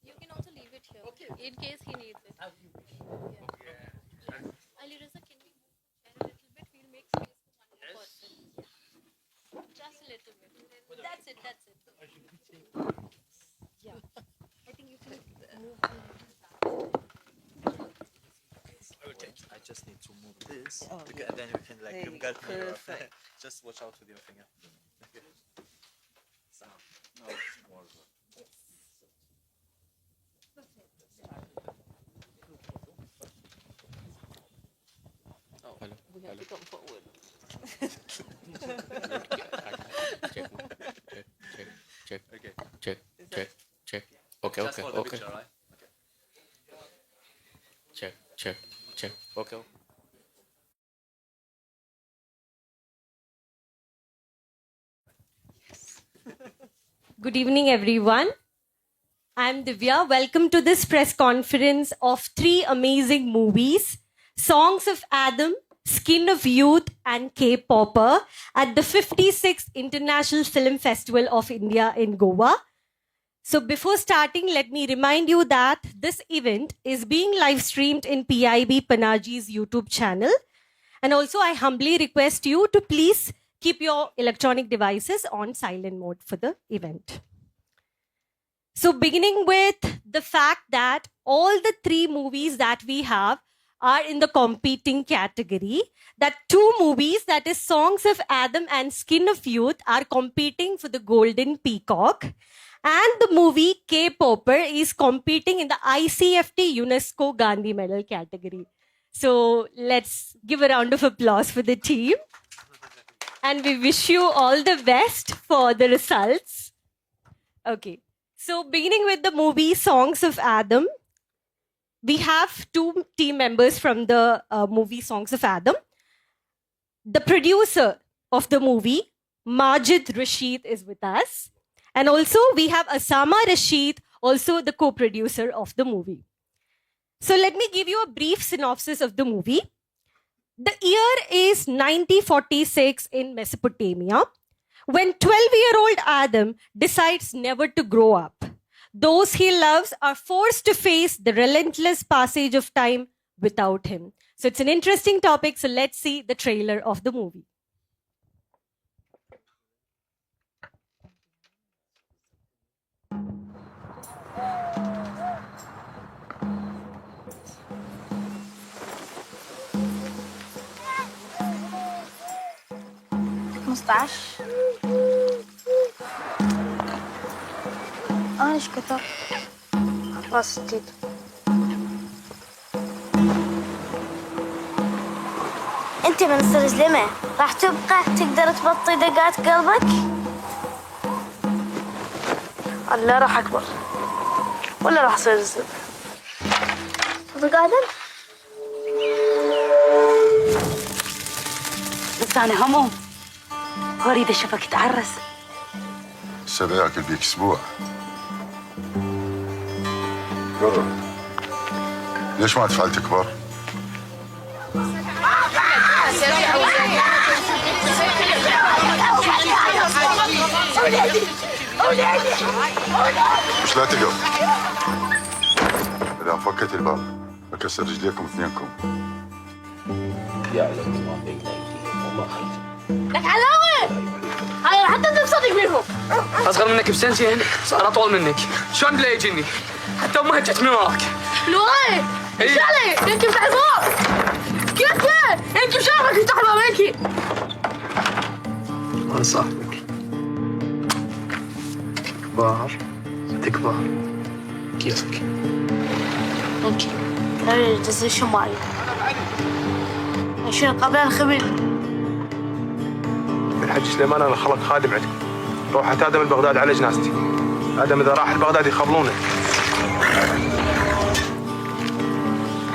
You can also leave it here in case he needs it. Ali Raza, can we move a little bit? We'll make space for one more person. Just a little bit. That's it. That's it. Yeah. I think you can move. Okay, I just need to move this. And then we can like you got me. Just watch out with your finger. Okay. So, no, more. Oh, hello. We have to come forward. Check. Okay. Check. Okay. Just for the picture, right? Okay. Check. Okay. Good evening, everyone. I'm Divya. Welcome to this press conference of 3 amazing movies, Songs of Adam, Skin of Youth, and K-Popper at the 56th International Film Festival of India in Goa. So before starting, let me remind you that this event is being live streamed in PIB Panaji's YouTube channel. And also, I humbly request you to please keep your electronic devices on silent mode for the event. So beginning with the fact that all the 3 movies that we have are in the competing category, that 2 movies, that is Songs of Adam and Skin of Youth, are competing for the Golden Peacock. And the movie K-Popper is competing in the ICFT UNESCO Gandhi Medal category. So let's give a round of applause for the team. And we wish you all the best for the results. Okay. So beginning with the movie Songs of Adam, we have 2 team members from the movie Songs of Adam. The producer of the movie, Majid Rashid, is with us. And also we have Asama Rashid, also the co-producer of the movie. So let me give you a brief synopsis of the movie. The year is 1946 in Mesopotamia, when 12-year-old Adam decides never to grow up. Those he loves are forced to face the relentless passage of time without him. So it's an interesting topic, so let's see the trailer of the movie. ايش كتب؟ خلاص جديد. انت من السلسلمة راح تبقى تقدر تبطي دقات قلبك؟ لا راح اكبر ولا راح اصير زلمة. صدق آدم؟ بس أنا هموم وأريد أشوفك تعرس. السنة ياكل بيك أسبوع. قرر ليش ما تفعل تكبر؟ مش لا تقف. إذا فكت الباب بكسر رجليكم اثنينكم. يعلم ما بين أيديهم وما خلفهم. لك علاوة! هاي حتى انت مصدق منهم. اصغر منك بسنتين صار اطول منك، شلون بلا يجني؟ حتى امها جت من وراك. من وراي؟ ايش علي؟ يمكن يفتح الباب. كيف؟ يمكن شافك يفتح الباب يمكن. انا صاحبك. تكبر كيفك. يمكن. نريد الجزء الشمالي. شنو قبل الخبير؟ الحج سليمان انا خلق خادم عندك. روحت ادم البغداد على جنازتي. ادم اذا راح البغداد يخبلونه.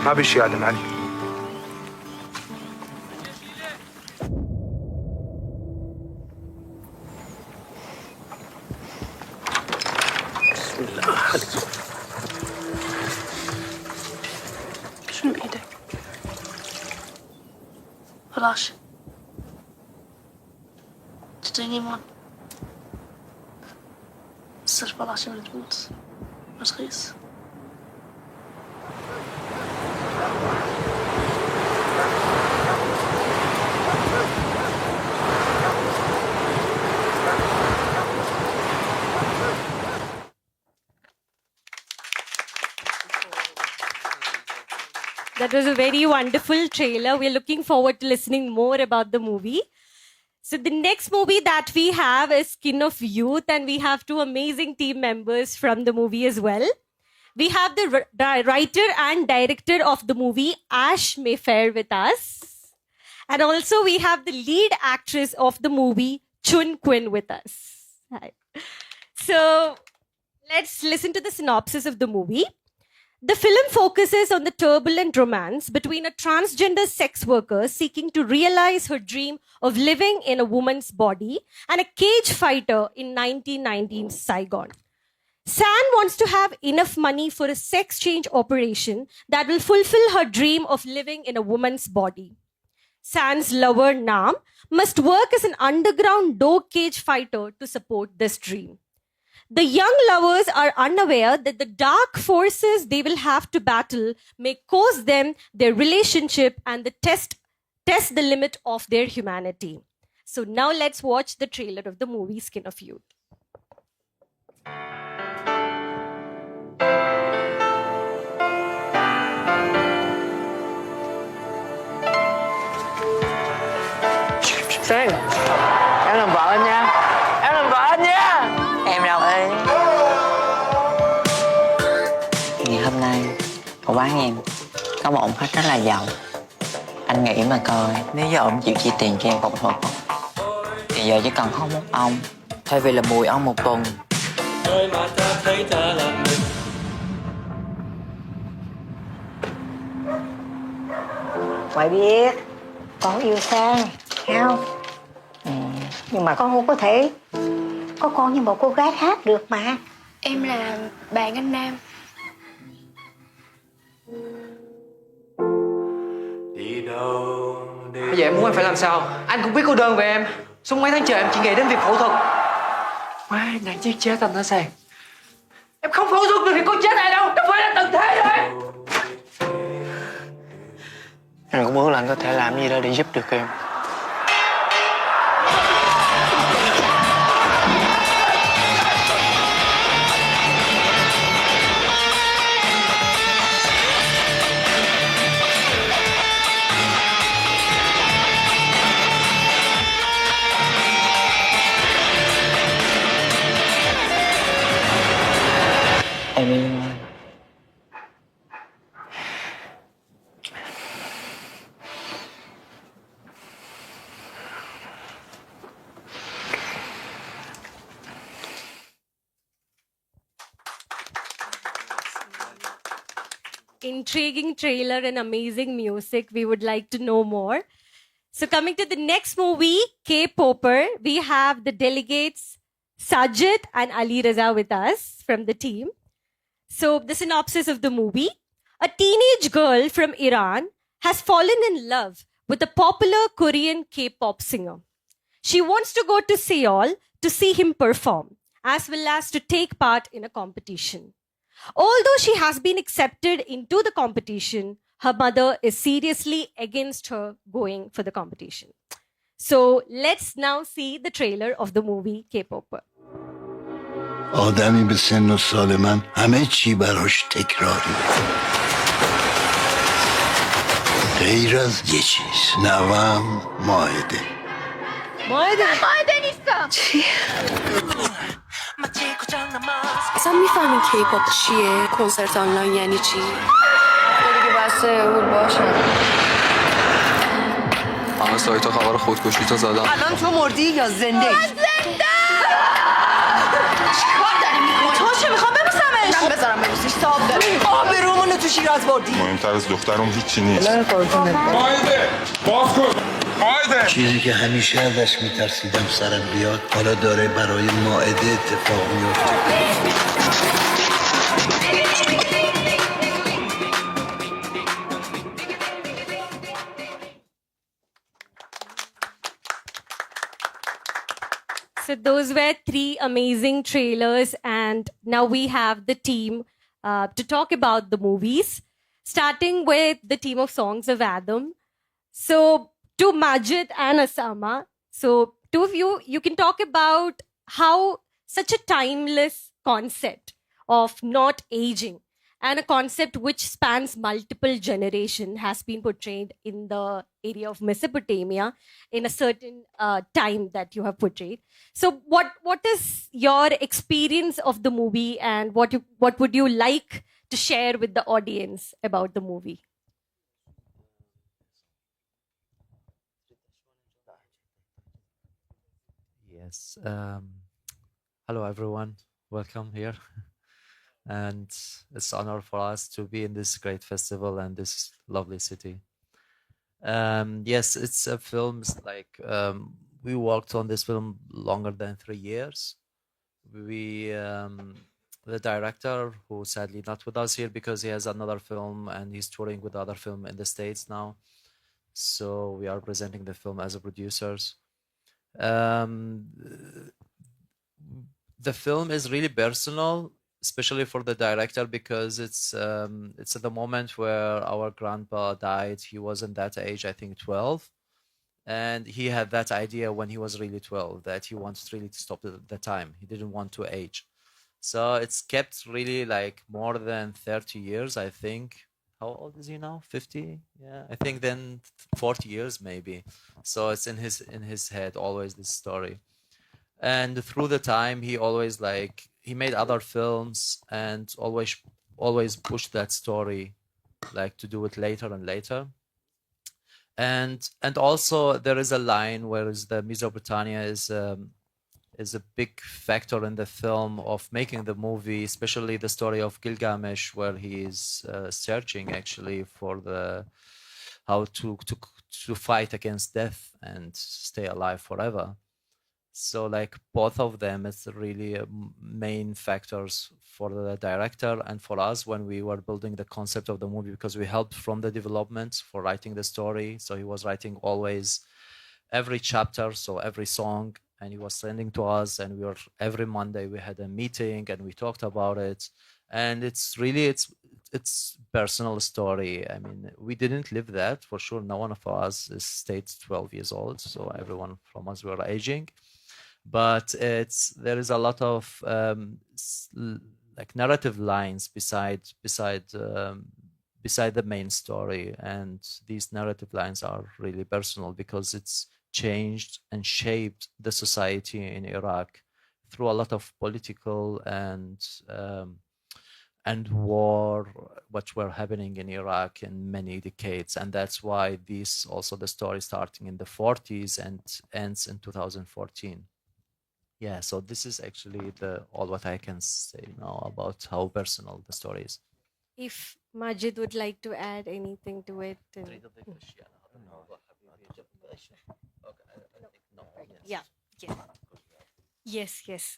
ما بيشي ادم علي. بسم الله خليك. شنو بإيدك؟ فلاش تعطيني ايمان تصير فلاشة من تموت رخيص. That was a very wonderful trailer. We're looking forward to listening more about the movie. So the next movie that we have is Skin of Youth, and we have two amazing team members from the movie as well. We have the writer and director of the movie, Ash Mayfair, with us. And also we have the lead actress of the movie, Chun Quinn, with us. Hi. So let's listen to the synopsis of the movie. The film focuses on the turbulent romance between a transgender sex worker seeking to realize her dream of living in a woman's body and a cage fighter in 1919 Saigon. San wants to have enough money for a sex change operation that will fulfill her dream of living in a woman's body. San's lover, Nam, must work as an underground dog cage fighter to support this dream. The young lovers are unaware that the dark forces they will have to battle may cause them their relationship and test the limit of their humanity. So now let's watch the trailer of the movie Skin of Youth. Sen, em làm vợ anh nha. Em làm vợ anh nha. Em đâu ơi. Ngày hôm nay của quán em có một ông khách rất là giàu. Anh nghĩ mà coi, nếu như ông chịu chi tiền cho em phẫu thuật thì giờ chỉ cần hốt một ông thay vì là 10 ông một tuần. Ngoại biết con yêu Sang, thấy không? Nhưng mà con không có thể có con như một cô gái khác được mà. Em là bạn anh Nam. Bây giờ em muốn em phải làm sao? Anh cũng biết cô đơn về em. Suốt mấy tháng trời em chỉ nghĩ đến việc phẫu thuật. Má, nàng giết chết anh hả Sang? Em không phẫu thuật được thì có chết ai đâu. Đâu phải là tận thế rồi. Anh cũng muốn là anh có thể làm gì đó để giúp được em. Em yêu anh. Intriguing trailer and amazing music. We would like to know more. So coming to the next movie, K-Popper, we have the delegates Sajid and Ali Raza with us from the team. So the synopsis of the movie: a teenage girl from Iran has fallen in love with a popular Korean K-pop singer. She wants to go to Seoul to see him perform, as well as to take part in a competition. Although she has been accepted into the competition, her mother is seriously against her going for the competition. So let's now see the trailer of the movie K-Popper. آدمی به سن و سال من همه چی براش تکراری غیر از یه چیز. نوام ماهده. ماهده نیستم. چی؟ اصلا میفهمین کیپاپ چیه؟ کنسرت آنلاین یعنی چی؟ دیگه بسته بود باشه. همه سایت ها خبر خودکشی تا زدن. الان تو مردی یا زنده ای؟ من زنده! چیکار داری میکنی؟ تو چه میخوام ببوسمش؟ من بذارم ببوسیش صاحب داری. آبرومونو تو شیراز بردی. مهمتر از دخترم هیچی نیست. مایده باز کن. مایده چیزی که همیشه ازش میترسیدم سرم بیاد حالا داره برای مائده اتفاق میفته. So those were three amazing trailers, and now we have the team to talk about the movies, starting with the team of Songs of Adam. So to Majid and Asama, so two of you, you can talk about how such a timeless concept of not aging and a concept which spans multiple generation has been portrayed in the area of Mesopotamia in a certain time that you have portrayed. So what is your experience of the movie, and what would you like to share with the audience about the movie? Yes. Hello, everyone. Welcome here. And it's an honor for us to be in this great festival and this lovely city. Yes, it's a film. We worked on this film longer than 3 years. The director, who sadly not with us here because he has another film and he's touring with the other film in the States now. So we are presenting the film as a producers. The film is really personal, especially for the director, because it's at the moment where our grandpa died. He was in that age, I think 12, and he had that idea when he was really 12 that he wanted really to stop the time. He didn't want to age, so it's kept really like more than 30 years, I think. How old is he now? 50? Yeah, I think then 40 years maybe. So it's in his head always, this story. And through the time, he always he made other films and always pushed that story, like to do it later and later. And also there is a line where the Mesopotamia is a big factor in the film of making the movie, especially the story of Gilgamesh, where he is searching actually for how to fight against death and stay alive forever. So like both of them is really main factors for the director and for us when we were building the concept of the movie, because we helped from the development for writing the story. So he was writing always every chapter, so every song, and he was sending to us, and every Monday we had a meeting and we talked about it. And it's personal story. I mean, we didn't live that for sure. No one of us stayed 12 years old, so everyone from us were aging. But there is a lot of like narrative lines beside the main story, and these narrative lines are really personal because it's changed and shaped the society in Iraq through a lot of political and war what were happening in Iraq in many decades. And that's why the story starting in the 40s and ends in 2014. Yeah, so this is actually all what I can say now about how personal the story is. If Majid would like to add anything to it. Yeah. Yes.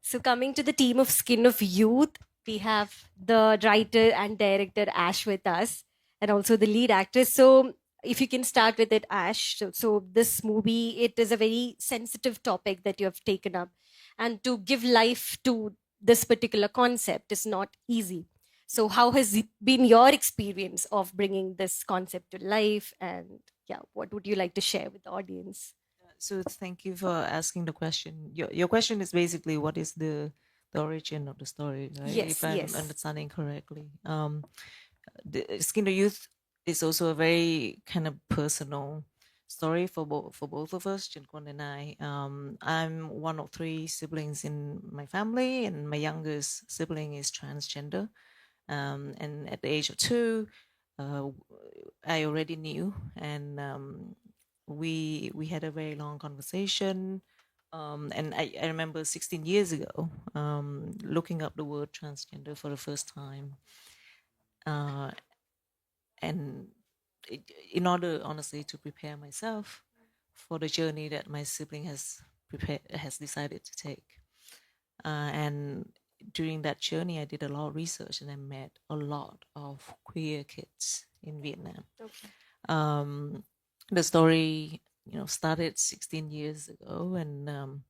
So coming to the team of Skin of Youth, we have the writer and director Ash with us, and also the lead actress. So if you can start with it, Ash. So this movie, it is a very sensitive topic that you have taken up, and to give life to this particular concept is not easy. So how has it been your experience of bringing this concept to life? And yeah, what would you like to share with the audience? So thank you for asking the question. Your question is basically what is the origin of the story, right? Yes, if I'm yes. understanding correctly. The Skin of Youth is also a very kind of personal story for both of us, Jinkwon and I. I'm one of 3 siblings in my family, and my youngest sibling is transgender. And at the age of 2, I already knew, and we had a very long conversation. And I remember 16 years ago looking up the word transgender for the first time. And in order, honestly, to prepare myself for the journey that my sibling has decided to take. And during that journey, I did a lot of research, and I met a lot of queer kids in Vietnam. Okay. The story, started 16 years ago, and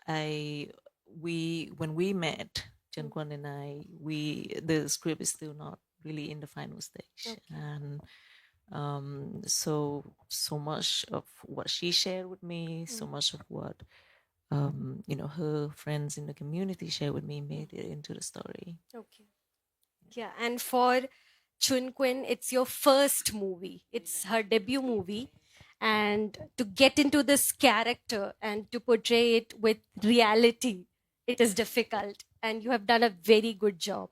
when we met, Jianguan and I, the script is still not really in the final stage, and so much of what she shared with me, so much of what her friends in the community shared with me made it into the story. Okay. Yeah, and for Chun Quinn, it's your first movie. It's her debut movie. And to get into this character and to portray it with reality, it is difficult. And you have done a very good job.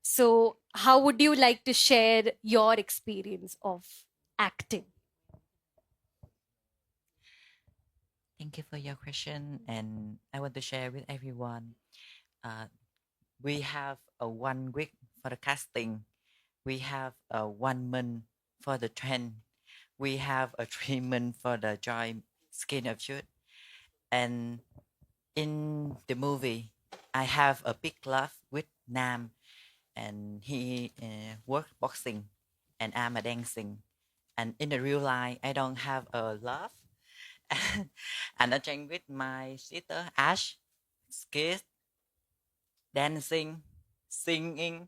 So, how would you like to share your experience of acting? Thank you for your question, and I want to share with everyone. We have a 1 week for the casting. We have a 1 month for the trend. We have a 3 month for the joint skin of shoot. And in the movie, I have a big love with Nam, and he worked boxing, and I'm a dancing. And in the real life, I don't have a love. And I train with my sister Ash, skate, dancing, singing,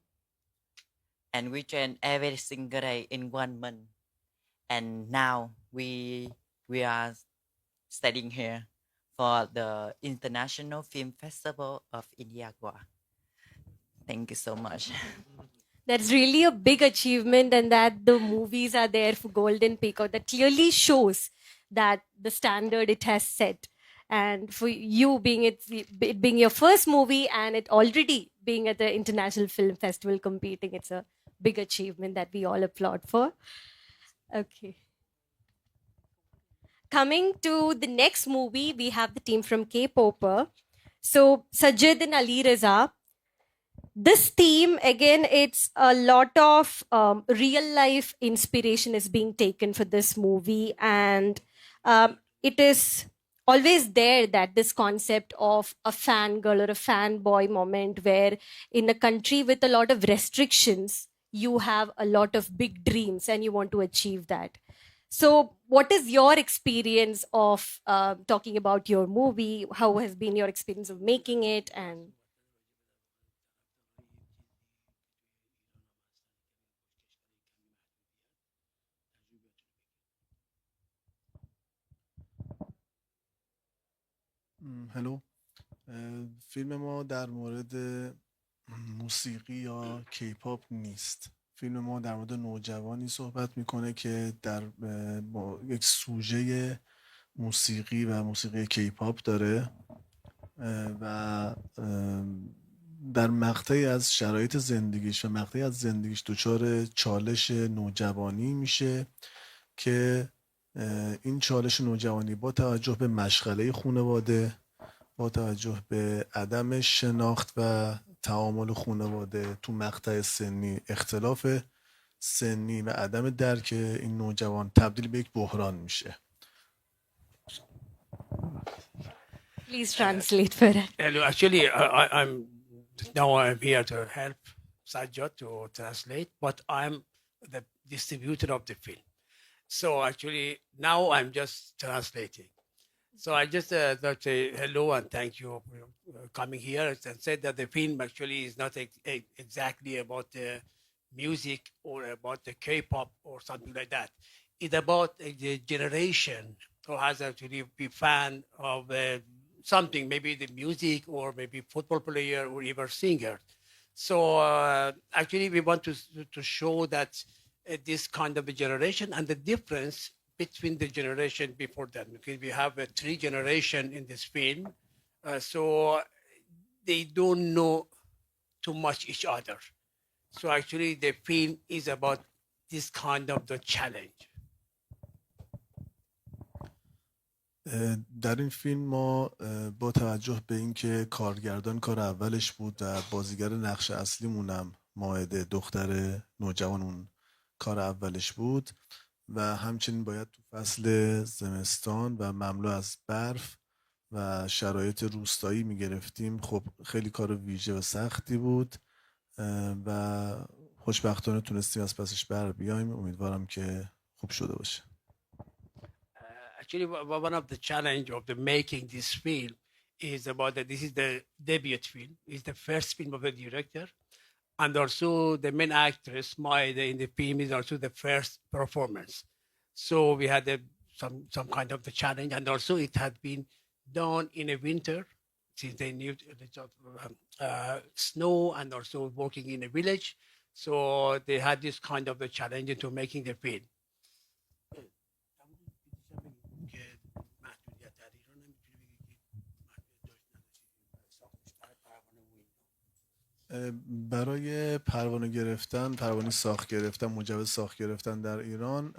and we train every single day in 1 month. And now we are studying here for the International Film Festival of India. Thank you so much. That's really a big achievement, and that the movies are there for Golden Peacock. That clearly shows that the standard it has set. And for you it being your first movie and it already being at the International Film Festival competing, it's a big achievement that we all applaud for. Okay. Coming to the next movie, we have the team from K-Popper. So Sajid and Ali Reza. This theme, again, it's a lot of real life inspiration is being taken for this movie. And it is always there that this concept of a fangirl or a fanboy moment where in a country with a lot of restrictions, you have a lot of big dreams and you want to achieve that. So what is your experience of talking about your movie? How has been your experience of making it? And هلو فیلم ما در مورد موسیقی یا کیپاپ نیست. فیلم ما در مورد نوجوانی صحبت میکنه که در یک سوژه موسیقی و موسیقی کیپاپ داره و در مقطعی از شرایط زندگیش و مقطعی از زندگیش دچار چالش نوجوانی میشه که این چالش نوجوانی با توجه به مشغله خانواده، با توجه به عدم شناخت و تعامل خانواده تو مقطع سنی، اختلاف سنی و عدم درک این نوجوان تبدیل به یک بحران میشه. Please translate for us. Actually, I'm here to help Sajjad to translate, but I'm the distributor of the film. So actually, now I'm just translating. So I just thought to say hello and thank you for coming here and said that the film actually is not exactly about the music or about the K-pop or something like that. It's about the generation who has actually been fan of something, maybe the music or maybe football player or even singer. So actually we want to show that this kind of a generation and the difference between the generation before that, because we have 3 generations in this film, so they don't know too much each other. So actually the film is about this kind of the challenge. در این فیلم ما با توجه به اینکه کارگردان کار اولش بود و بازیگر نقش اصلیمونم مائده دختر نوجوان کار اولش بود و همچنین باید تو فصل زمستان و مملو از برف و شرایط روستایی میگرفتیم. خب خیلی کار ویژه و سختی بود و خوشبختانه تونستیم از پسش بر بیایم. امیدوارم که خوب شده باشه. Actually, one of the challenge of the making this film is about that this is the debut film. It's the first film of the director, and also the main actress Maida in the film is also the first performance. So we had some kind of the challenge, and also it had been done in a winter since they knew snow and also working in a village. So they had this kind of the challenge into making the film. برای پروانه ساخت گرفتن مجوز ساخت گرفتن در ایران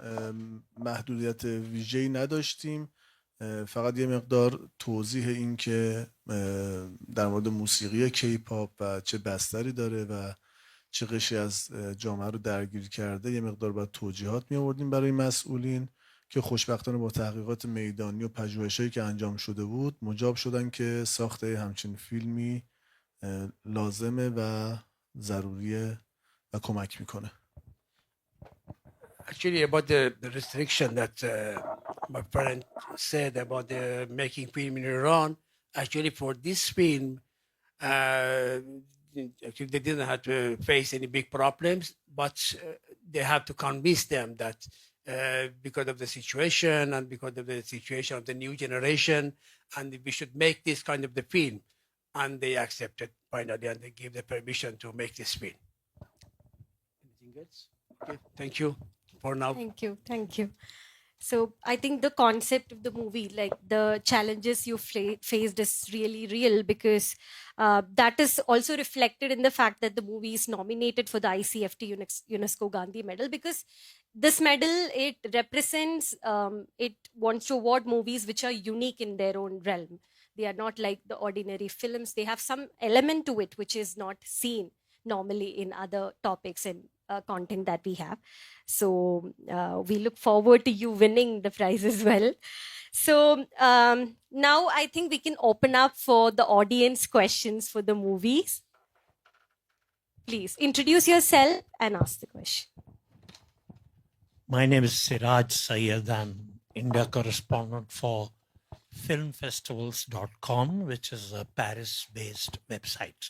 محدودیت ویژه‌ای نداشتیم، فقط یه مقدار توضیح این که در مورد موسیقی کیپاپ و چه بستری داره و چه قشری از جامعه رو درگیر کرده یه مقدار باید توجیهات می آوردیم برای مسئولین که خوشبختانه با تحقیقات میدانی و پژوهش‌هایی که انجام شده بود مجاب شدن که ساخت همچین فیلمی لازمه و ضروریه و کمک میکنه. Actually, about the restriction that my friend said about the making film in Iran, actually for this film, actually they didn't have to face any big problems, but they have to convince them that because of the situation and because of the situation of the new generation, and we should make this kind of the film. And they accepted finally, and they gave the permission to make this film. Anything else? Okay, thank you for now. Thank you. So I think the concept of the movie, like the challenges you faced, is really real because that is also reflected in the fact that the movie is nominated for the ICFT UNESCO Gandhi Medal, because this medal, it represents, it wants to award movies which are unique in their own realm. They are not like the ordinary films. They have some element to it which is not seen normally in other topics and content that we have. So we look forward to you winning the prize as well. So now I think we can open up for the audience questions for the movies. Please introduce yourself and ask the question. My name is Siraj Sayed. I'm India correspondent for filmfestivals.com, which is a Paris-based website.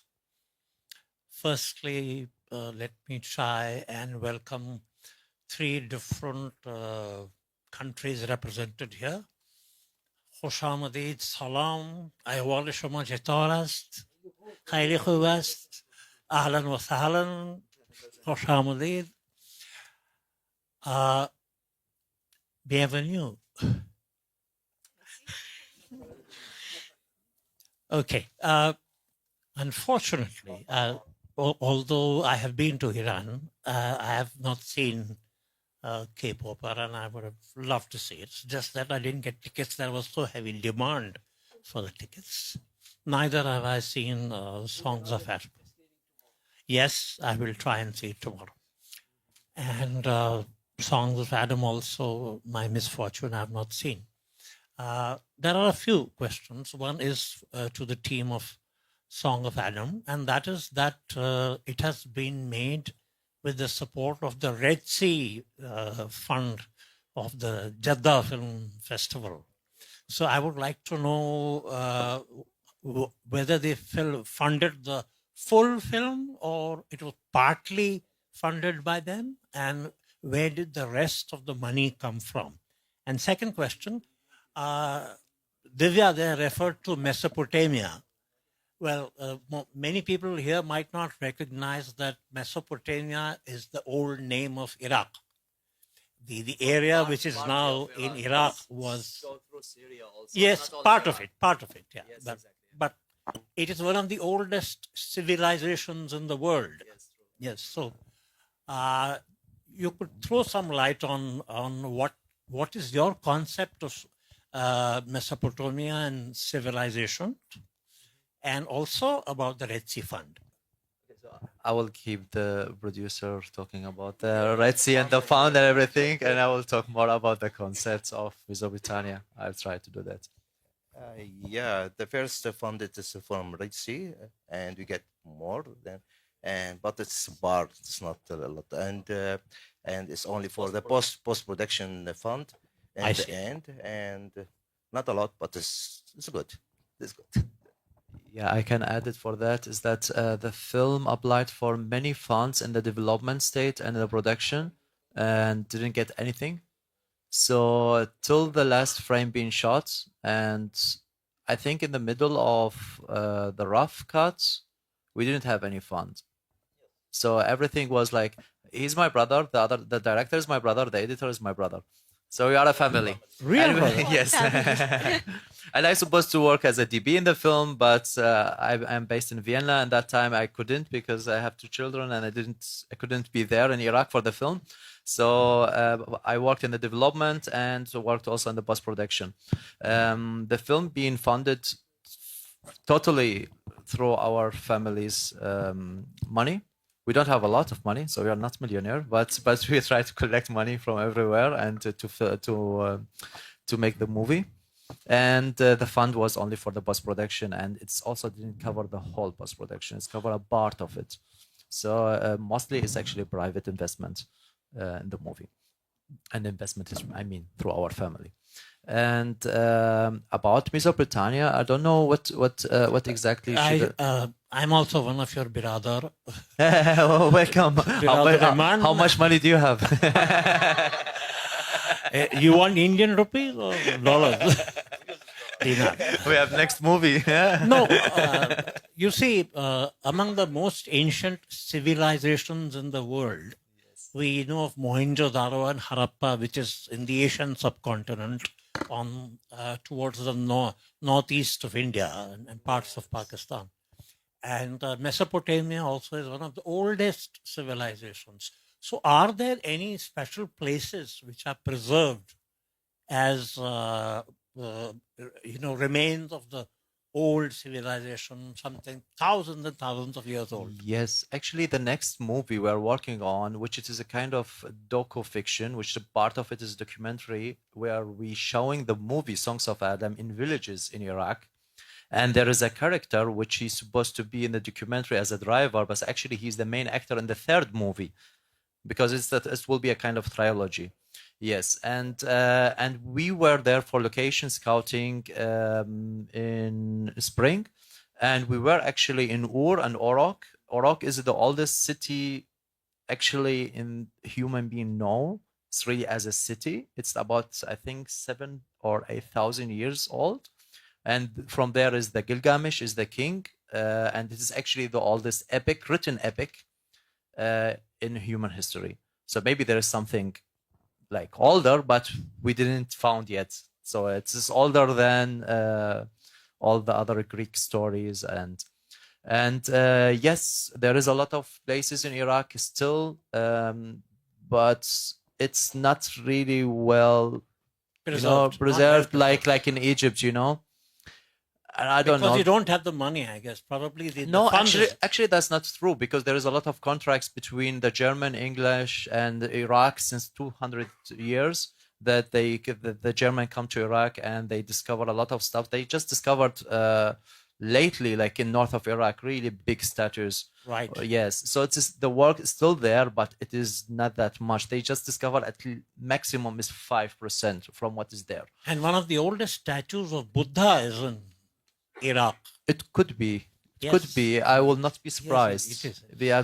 Firstly, let me try and welcome 3 different countries represented here. خوش آمدید، سلام، احوال شما چطور است؟ خیلی خوب است، اهلا و سهلا، خوش آمدید. Bienvenue. Okay. Unfortunately, although I have been to Iran, I have not seen K-pop, and I would have loved to see it. It's just that I didn't get tickets. There was so heavy demand for the tickets. Neither have I seen Songs of Adam. Yes, I will try and see it tomorrow. And Songs of Adam also, my misfortune, I have not seen. There are a few questions. One is to the team of Song of Adam, and that is that it has been made with the support of the Red Sea Fund of the Jeddah Film Festival. So I would like to know whether they funded the full film or it was partly funded by them, and where did the rest of the money come from? And second question, Divya there referred to Mesopotamia. Well, many people here might not recognize that Mesopotamia is the old name of Iraq. The area which is now in Iraq was... Yes, part of it, yeah. But it is one of the oldest civilizations in the world. Yes, so you could throw some light on what is your concept of Mesopotamia and civilization, and also about the Red Sea Fund. I will keep the producer talking about the Red Sea and the fund and everything, and I will talk more about the concepts of Mesopotamia. I'll try to do that. Yeah, the first funded is from Red Sea, and we get more than, but it's part. It's not a lot, and it's only for the post production fund. I at the see. end, and not a lot, but it's good. It's good. Yeah, I can add it for that is that the film applied for many funds in the development state and the production and didn't get anything. So till the last frame being shot, and I think in the middle of the rough cuts, we didn't have any funds. So everything was like, he's my brother, the director is my brother, the editor is my brother. So we are a family. Real And brother? yes. Family. And I supposed to work as a DB in the film, but I'm based in Vienna, and that time I couldn't because I have 2 children and I couldn't be there in Iraq for the film. So I worked in the development and worked also in the post production. The film being funded totally through our family's money. We don't have a lot of money, so we are not millionaire, but we try to collect money from everywhere and to make the movie. And the fund was only for the post production, and it's also didn't cover the whole post production. It's cover a part of it. So mostly it's actually private investment in the movie, and investment is, I mean, through our family. And about Mesopotamia, I don't know what exactly. I'm also one of your biradar. Welcome. Biradar How much money do you have? You want Indian rupees or dollars? Dinar. We have next movie. No, you see, among the most ancient civilizations in the world, we know of Mohenjo-daro and Harappa, which is in the Asian subcontinent, on towards the northeast of India and parts of Pakistan. And Mesopotamia also is one of the oldest civilizations. So are there any special places which are preserved as, remains of the old civilization, something thousands and thousands of years old? Yes, actually the next movie we're working on, which it is a kind of docu-fiction, which a part of it is documentary, where we showing the movie Songs of Adam in villages in Iraq. And there is a character which he's supposed to be in the documentary as a driver, but actually he's the main actor in the 3rd movie, because it will be a kind of trilogy. Yes, and we were there for location scouting in spring, and we were actually in Ur and Orok. Orok is the oldest city actually in human being know. It's really as a city. It's about, I think, 7,000 or 8,000 years old. And from there is the Gilgamesh is the king, and this is actually the oldest epic, written epic in human history. So maybe there is something like older, but we didn't found yet. So it's just older than all the other Greek stories. And yes, there is a lot of places in Iraq still, but it's not really well preserved like in Egypt, And I don't know. Because you don't have the money, I guess. Probably No, the funds. actually, that's not true, because there is a lot of contracts between the German, English, and Iraq since 200 years that the German come to Iraq and they discover a lot of stuff. They just discovered lately, like in north of Iraq, really big statues. Right. Yes. So the work is still there, but it is not that much. They just discovered maximum is 5% from what is there. And one of the oldest statues of Buddha is in Iraq. It could be. Yes. Could be. I will not be surprised. Yes, it is. Yeah,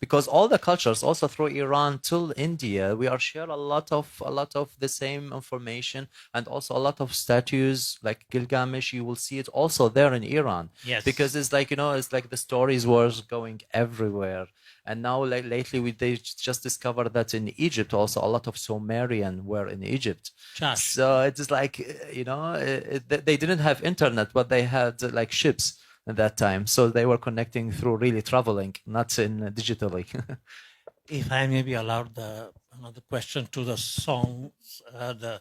because all the cultures, also through Iran till India, we are share a lot of the same information, and also a lot of statues like Gilgamesh. You will see it also there in Iran. Yes. Because it's like it's like the stories was going everywhere, and now lately they just discovered that in Egypt also a lot of Sumerian were in Egypt. Gosh. So it's like they didn't have internet, but they had like ships at that time, so they were connecting through really traveling, not in digitally. If I may be allowed another question to the songs, the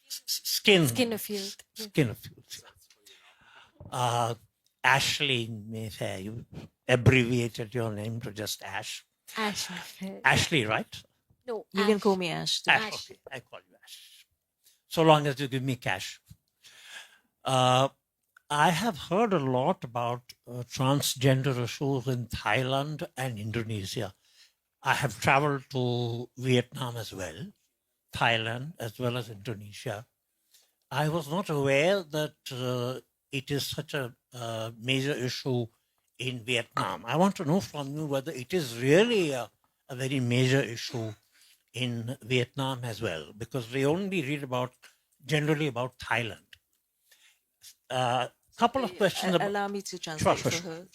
skin of Youth. Skin of Youth. Ashley Mayfair, you abbreviated your name to just Ash. Ashley, right? No, you can call me Ash. Too. Ash. Okay, I call you Ash. So long as you give me cash. I have heard a lot about transgender issues in Thailand and Indonesia. I have traveled to Vietnam as well. Thailand as well as Indonesia. I was not aware that it is such a major issue in Vietnam. I want to know from you whether it is really a very major issue in Vietnam as well, because we only read generally about Thailand. Couple of questions. Allow me to translate Sure. for her.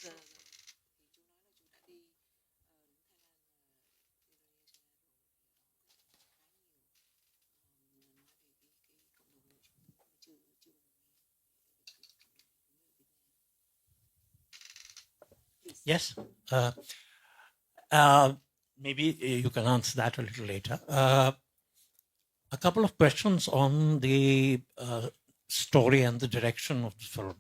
Yes. Maybe you can answer that a little later. A couple of questions on the story and the direction of the film.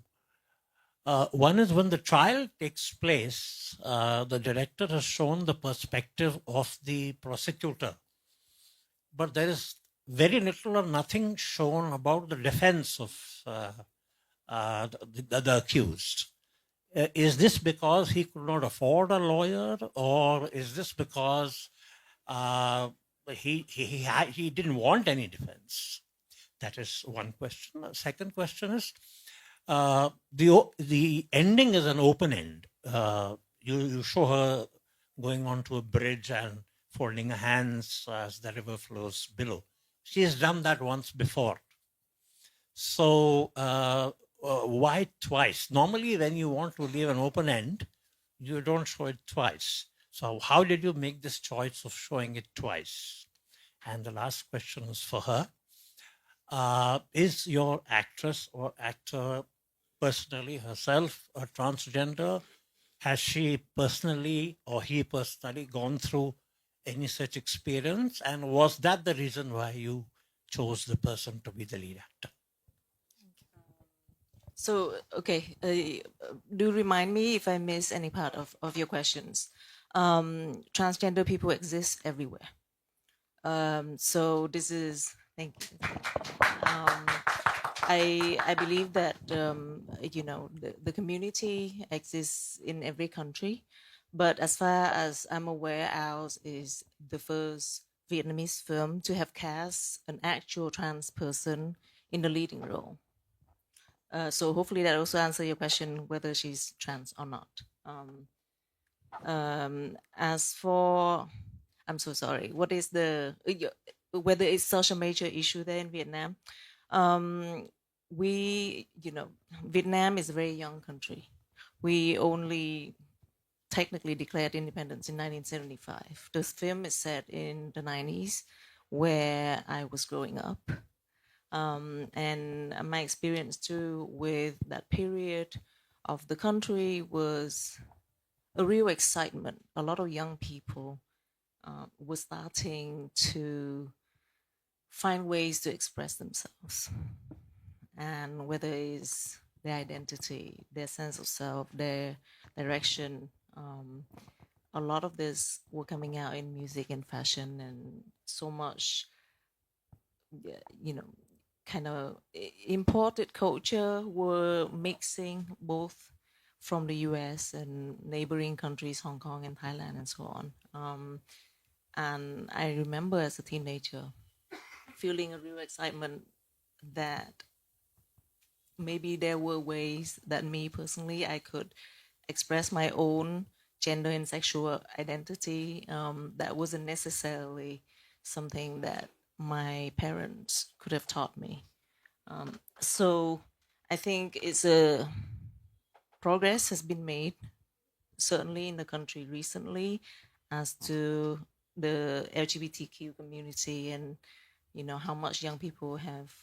One is when the trial takes place, the director has shown the perspective of the prosecutor, but there is very little or nothing shown about the defense of the accused. Is this because he could not afford a lawyer, or is this because he didn't want any defense? That is one question. The second question is the ending is an open end. You show her going onto a bridge and folding her hands as the river flows below. She has done that once before. So why twice? Normally, when you want to leave an open end, you don't show it twice. So how did you make this choice of showing it twice? And the last question is for her. Is your actress or actor personally herself a transgender? Has she personally or he personally gone through any such experience? And was that the reason why you chose the person to be the lead actor? So, okay, do remind me if I miss any part of your questions. Transgender people exist everywhere. So this is, thank you. I believe that, the community exists in every country, but as far as I'm aware, ours is the first Vietnamese film to have cast an actual trans person in the leading role. So hopefully that also answers your question whether she's trans or not. As for, I'm so sorry, what is whether it's such a major issue there in Vietnam? Vietnam is a very young country. We only technically declared independence in 1975. This film is set in the 90s where I was growing up. And my experience too with that period of the country was a real excitement. A lot of young people were starting to find ways to express themselves, and whether it's their identity, their sense of self, their direction. A lot of this were coming out in music and fashion, and so much, kind of imported culture were mixing both from the US and neighboring countries, Hong Kong and Thailand and so on. And I remember as a teenager feeling a real excitement that maybe there were ways that me personally, I could express my own gender and sexual identity that wasn't necessarily something that my parents could have taught me. So I think progress has been made, certainly in the country recently, as to the LGBTQ community and, how much young people have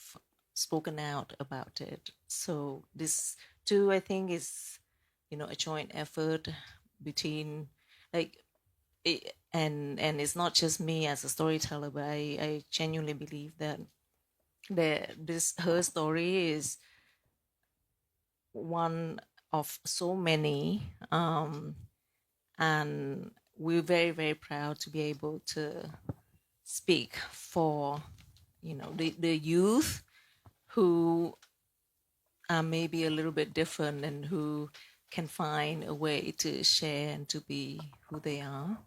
spoken out about it. So this too, I think, is, a joint effort between, and it's not just me as a storyteller, but I genuinely believe that her story is one of so many, and we're very, very proud to be able to speak for, the youth who are maybe a little bit different and who can find a way to share and to be who they are.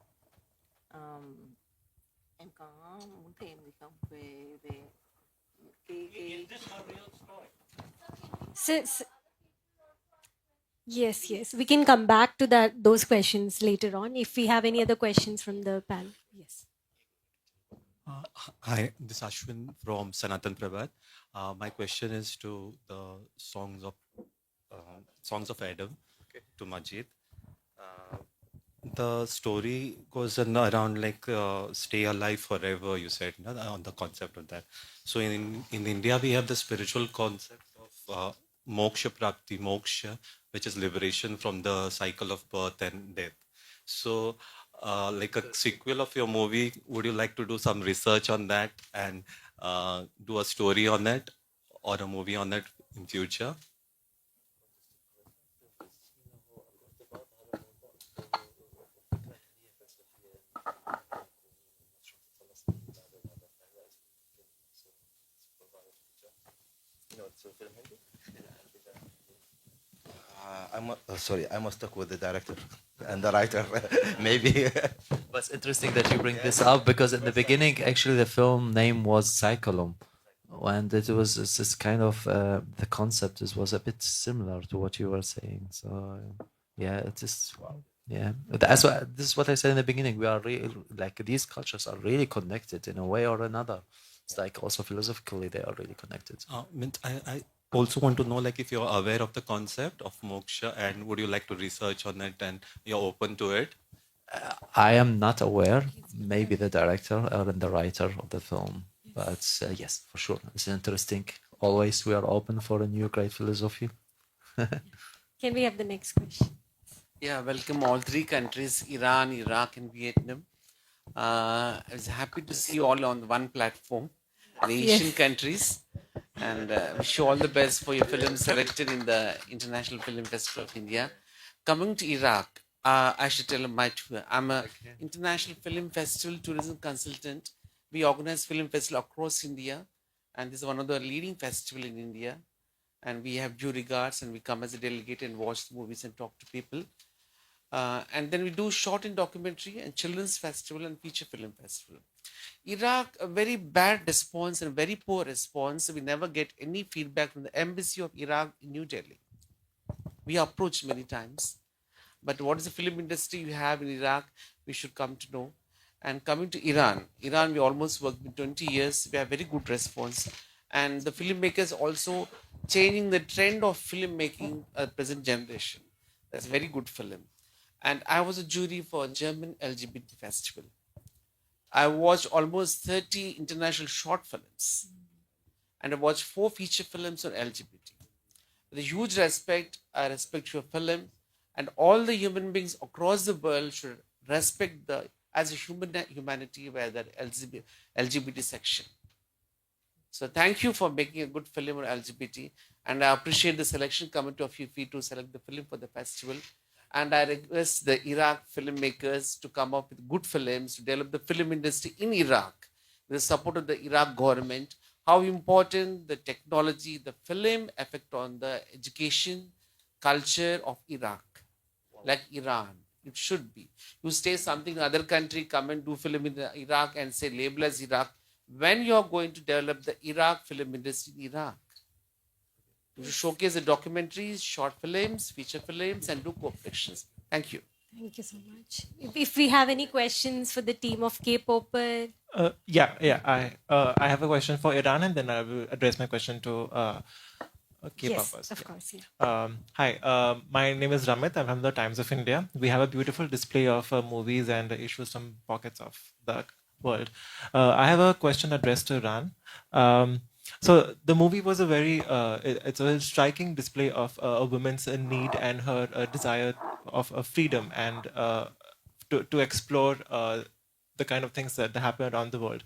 Em có muốn thêm gì không về về cái Yes. We can come back to those questions later on if we have any other questions from the panel. Yes. Hi, this is Ashwin from Sanatan Prabhat. My question is to the Songs of Adam, to Majid. The story goes around like stay alive forever. You said on the concept of that. So in India we have the spiritual concept of moksha prapti, moksha, which is liberation from the cycle of birth and death. So, like a sequel of your movie, would you like to do some research on that and do a story on that or a movie on that in future? Sorry, I must talk with the director and the writer, maybe. But it's interesting that you bring this up because in the beginning, actually, the film name was Cyclone, and it's this kind of the concept was a bit similar to what you were saying. So yeah, it is. Yeah, this is what I said in the beginning. We are really like these cultures are really connected in a way or another. It's like also philosophically they are really connected. I also want to know like if you're aware of the concept of moksha and would you like to research on it and you're open to it? I am not aware. Maybe the director or the writer of the film, but yes, for sure, it's interesting. Always, we are open for a new great philosophy. Can we have the next question? Yeah, welcome all three countries, Iran, Iraq, and Vietnam. I was happy to see you all on one platform, the Asian Yes. countries, and wish you all the best for your film selected in the International Film Festival of India. Coming to Iraq, I should tell my tour. I'm a International Film Festival tourism consultant. We organize film festival across India, and this is one of the leading festival in India. And we have due regards, and we come as a delegate and watch the movies and talk to people. And then we do short and documentary and children's festival and feature film festival. Iraq, a very bad response and very poor response. We never get any feedback from the embassy of Iraq in New Delhi. We approached many times. But what is the film industry you have in Iraq? We should come to know. And coming to Iran, we almost worked with 20 years. We have very good response. And the filmmakers also changing the trend of filmmaking present generation. That's a very good film. And I was a jury for German LGBT festival. I watched almost 30 international short films. And I watched 4 feature films on LGBT. With a huge respect, I respect your film. And all the human beings across the world should respect as a humanity where the LGBT section. So thank you for making a good film on LGBT. And I appreciate the selection coming to a few feet to select the film for the festival. And I request the Iraq filmmakers to come up with good films to develop the film industry in Iraq with the support of the Iraq government. How important the technology, the film effect on the education, culture of Iraq, like Iran. It should be. You say something in other country, come and do film in Iraq and say label as Iraq. When you are going to develop the Iraq film industry in Iraq? You should showcase the documentaries, short films, feature films, and do co-productions. Thank you. Thank you so much. If we have any questions for the team of K-Popper. I have a question for Iran, and then I will address my question to K-Poppers. Yes, of course. Yeah. Hi, my name is Ramit. I'm from the Times of India. We have a beautiful display of movies and issues from pockets of the world. I have a question addressed to Iran. So the movie was it's a striking display of a woman's need and her desire of freedom and to explore the kind of things that happen around the world.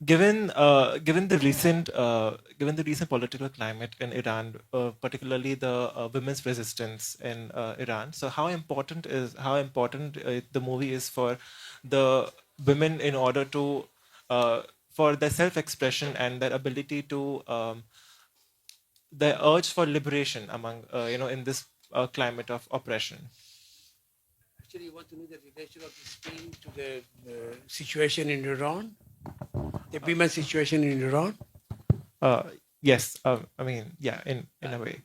Given the recent political climate in Iran, particularly the women's resistance in Iran, so how important the movie is for the women in order to for their self-expression and their ability to their urge for liberation among in this climate of oppression. Actually, you want to know the relation of this film to the situation in Iran, the women's situation in Iran. Yes, I mean, yeah, in a way.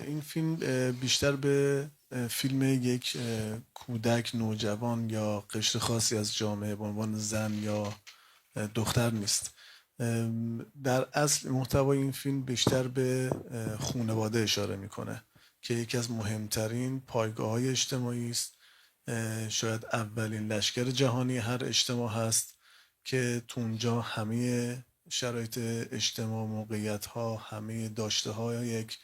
این فیلم بیشتر به فیلم یک کودک نوجوان یا قشر خاصی از جامعه به عنوان زن یا دختر نیست. در اصل محتوای این فیلم بیشتر به خانواده اشاره میکنه که یکی از مهمترین پایگاه‌های اجتماعی است. شاید اولین لشکر جهانی هر اجتماع هست که تو اونجا همه شرایط اجتماع، موقعیت‌ها، همه داشته‌های یک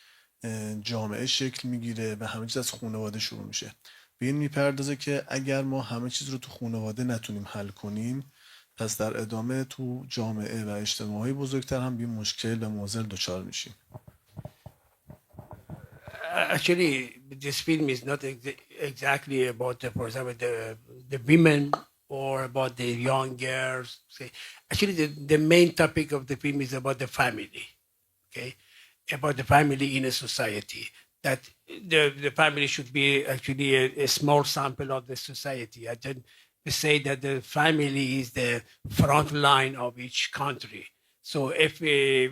جامعه شکل میگیره و همه چیز از خانواده شروع میشه. به این میپردازه که اگر ما همه چیز رو تو خانواده نتونیم حل کنیم، پس در ادامه تو جامعه و اجتماعی بزرگتر هم به مشکل و معضل دچار میشیم. Actually, this film is not exactly about, for example, the women or about the young girls. Actually, the main topic of the film is about the family, okay? About the family in a society. That the family should be actually a small sample of the society. I don't say that the family is the front line of each country. So if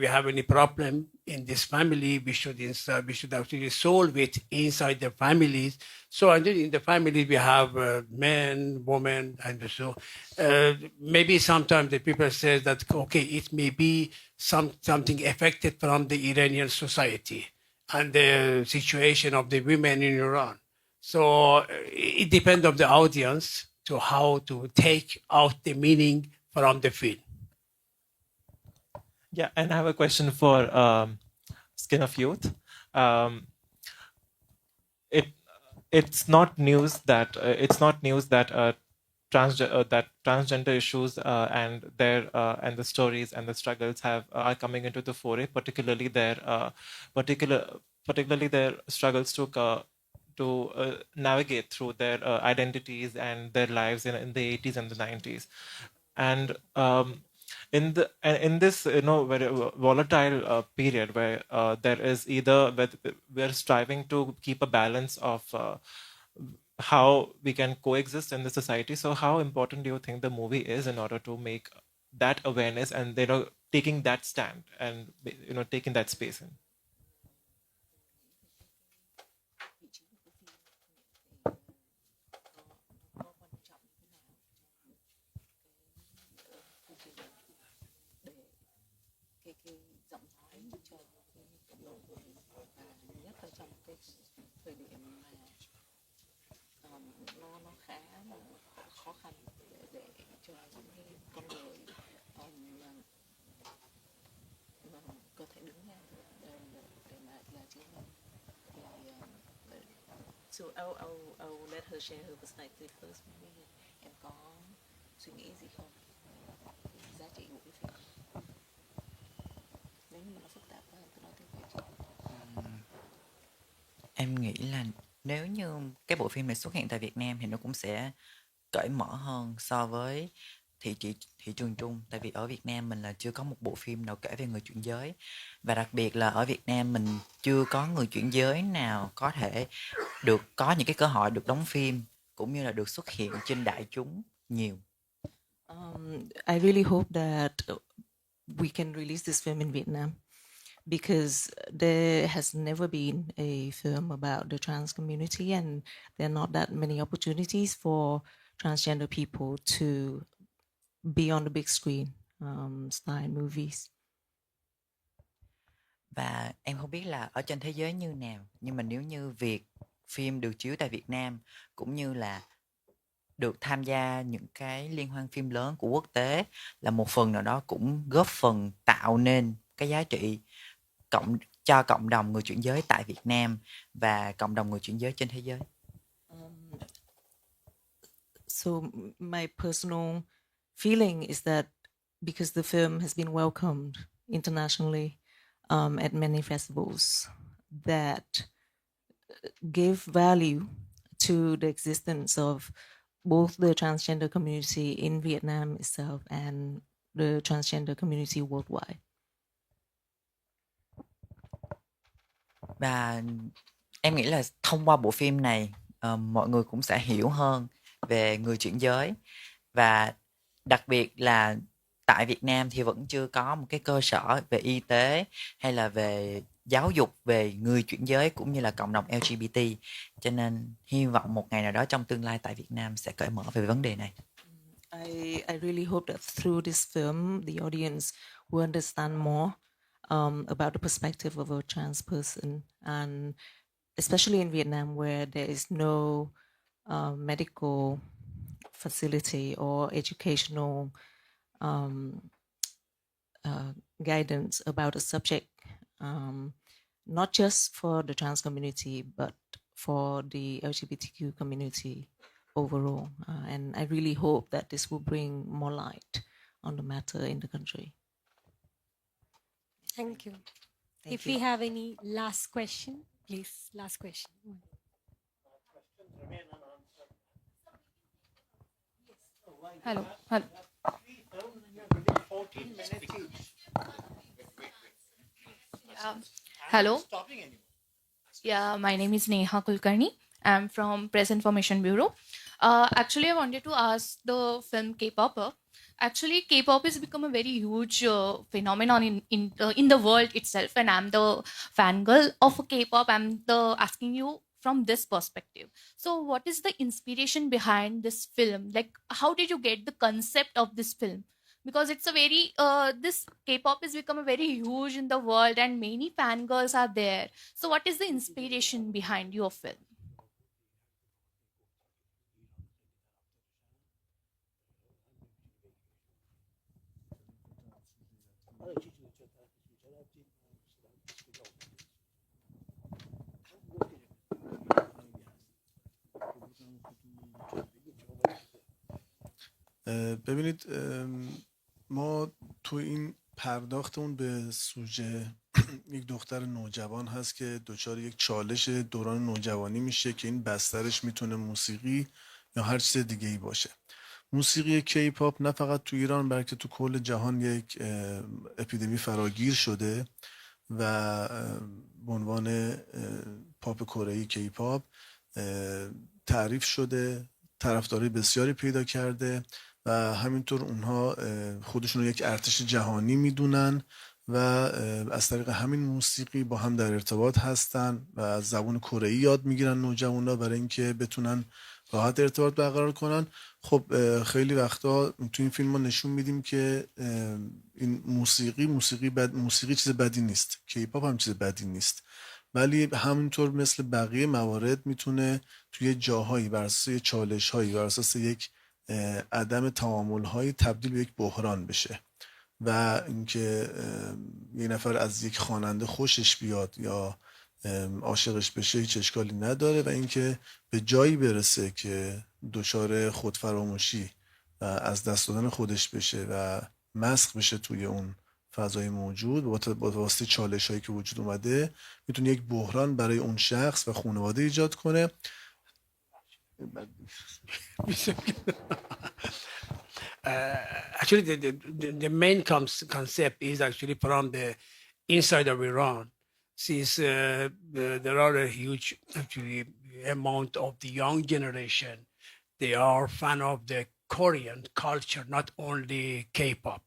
we have any problem in this family, we should actually solve it inside the families. So in the families we have men, women, and so maybe sometimes the people say that okay, it may be something affected from the Iranian society and the situation of the women in Iran. So it depends on the audience to how to take out the meaning from the film. Yeah, and I have a question for Skin of Youth. It's not news that transgender issues and the stories and the struggles are coming into the foray, particularly their struggles to navigate through their identities and their lives in the 80s and the 90s, and in this very volatile period where there is either we're striving to keep a balance of how we can coexist in the society. So how important do you think the movie is in order to make that awareness and taking that stand and taking that space in? Nó khá là khó khăn để cho những con người có thể đứng ra để mà là chính mình. So I'll let her share her perspective first. Maybe em có suy nghĩ gì không? Giá trị của cái phim. Nếu như nó phức tạp quá tôi nói tiếng Việt. Em nghĩ là nếu như cái bộ phim này xuất hiện tại Việt Nam thì nó cũng sẽ cởi mở hơn so với thị trường chung. Tại vì ở Việt Nam mình là chưa có một bộ phim nào kể về người chuyển giới. Và đặc biệt là ở Việt Nam mình chưa có người chuyển giới nào có thể có những cái cơ hội được đóng phim cũng như là được xuất hiện trên đại chúng nhiều. I really hope that we can release this film in Vietnam, because there has never been a film about the trans community, and there are not that many opportunities for transgender people to be on the big screen, style movies. Và em không biết là ở trên thế giới như nào, nhưng mà nếu như phim được chiếu tại Việt Nam cũng như là được tham gia những cái liên hoan phim lớn của quốc tế là một phần nào đó cũng góp phần tạo nên cái giá trị cho cộng đồng người chuyển giới tại Việt Nam và cộng đồng người chuyển giới trên thế giới. So my personal feeling is that because the film has been welcomed internationally at many festivals, that give value to the existence of both the transgender community in Vietnam itself and the transgender community worldwide. Và em nghĩ là thông qua bộ phim này mọi người cũng sẽ hiểu hơn về người chuyển giới, và đặc biệt là tại Việt Nam thì vẫn chưa có một cái cơ sở về y tế hay là về giáo dục về người chuyển giới cũng như là cộng đồng LGBT, cho nên hy vọng một ngày nào đó trong tương lai tại Việt Nam sẽ cởi mở về vấn đề này. I really hope that through this film, the audience will understand more about the perspective of a trans person, and especially in Vietnam, where there is no medical facility or educational guidance about the subject, not just for the trans community, but for the LGBTQ community overall. And I really hope that this will bring more light on the matter in the country. Thank you. Thank If you. we have any last question, please, last question. Hello. Hello. Hello. Yeah, my name is Neha Kulkarni. I'm from Press Information Bureau. Actually, I wanted to ask the film K-Popper. Actually, K-pop has become a very huge phenomenon in the world itself, and I'm the fangirl of K-pop. I'm asking you from this perspective. So, what is the inspiration behind this film? Like, how did you get the concept of this film? Because it's a very this K-pop has become a very huge in the world, and many fangirls are there. So, what is the inspiration behind your film? ببینید ما تو این پرداختمون به سوژه یک دختر نوجوان هست که دچار یک چالش دوران نوجوانی میشه که این بسترش میتونه موسیقی یا هر چیز دیگه ای باشه. موسیقی کیپاپ نه فقط تو ایران بلکه تو کل جهان یک اپیدمی فراگیر شده و به عنوان پاپ کره‌ای کیپاپ تعریف شده، طرفدارای بسیاری پیدا کرده و همینطور اونها خودشون رو یک ارتش جهانی میدونن و از طریق همین موسیقی با هم در ارتباط هستن و از زبان کره‌ای یاد میگیرن نوجوانا برای اینکه بتونن راحت ارتباط برقرار کنن. خب خیلی وقتا تو این فیلم ما نشون میدیم که این موسیقی چیز بدی نیست، کیپاپ هم چیز بدی نیست، ولی همینطور مثل بقیه موارد میتونه توی جاهایی بر اساس چالش‌هایی بر اساس یک عدم تعامل‌هایی تبدیل به یک بحران بشه و اینکه یه نفر از یک خواننده خوشش بیاد یا عاشقش بشه هیچ اشکالی نداره و اینکه به جایی برسه که دچار خودفراموشی و از دست دادن خودش بشه و مسخ بشه توی اون فضای موجود با واسطه چالش هایی که وجود اومده میتونه یک بحران برای اون شخص و خانواده ایجاد کنه. Actually, the main concept is actually from the inside of Iran. Since there are a huge actually amount of the young generation, they are fan of the Korean culture, not only K-pop.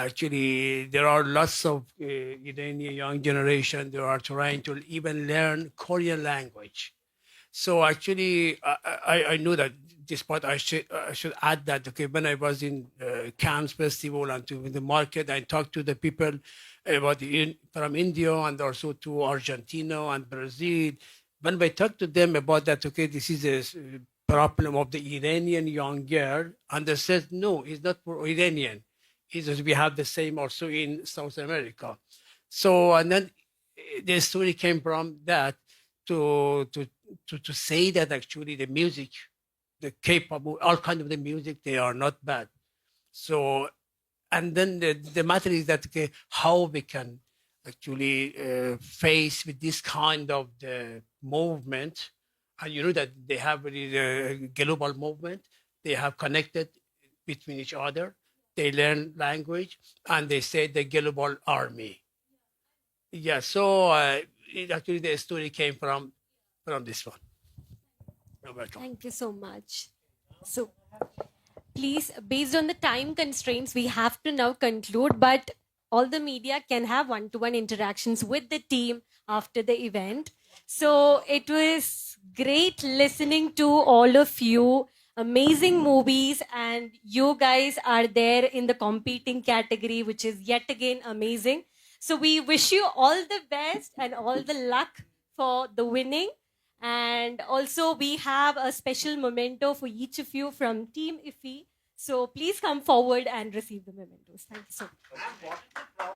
Actually, there are lots of Iranian young generation. They are trying to even learn Korean language. So actually, I know that this part I should add that okay, when I was in Cannes Festival and to the market, I talked to the people about from India and also to Argentina and Brazil. When I talked to them about that, okay, this is a problem of the Iranian young girl, and they said no, it's not for Iranian. It's just we have the same also in South America. So and then the story came from that to say that actually the music, the K-pop, all kind of the music, they are not bad. So, and then the matter is that okay, how we can actually faced with this kind of the movement, and you know that they have the global movement, they have connected between each other, they learn language, and they say the global army. Yeah, so actually the story came from this one. You're welcome. Thank you so much. So, please, based on the time constraints, we have to now conclude, but all the media can have one-to-one interactions with the team after the event. So it was great listening to all of you. Amazing movies, and you guys are there in the competing category, which is yet again amazing. So we wish you all the best and all the luck for the winning. And also, we have a special memento for each of you from Team IFI. So please come forward and receive the mementos. Thank you so much.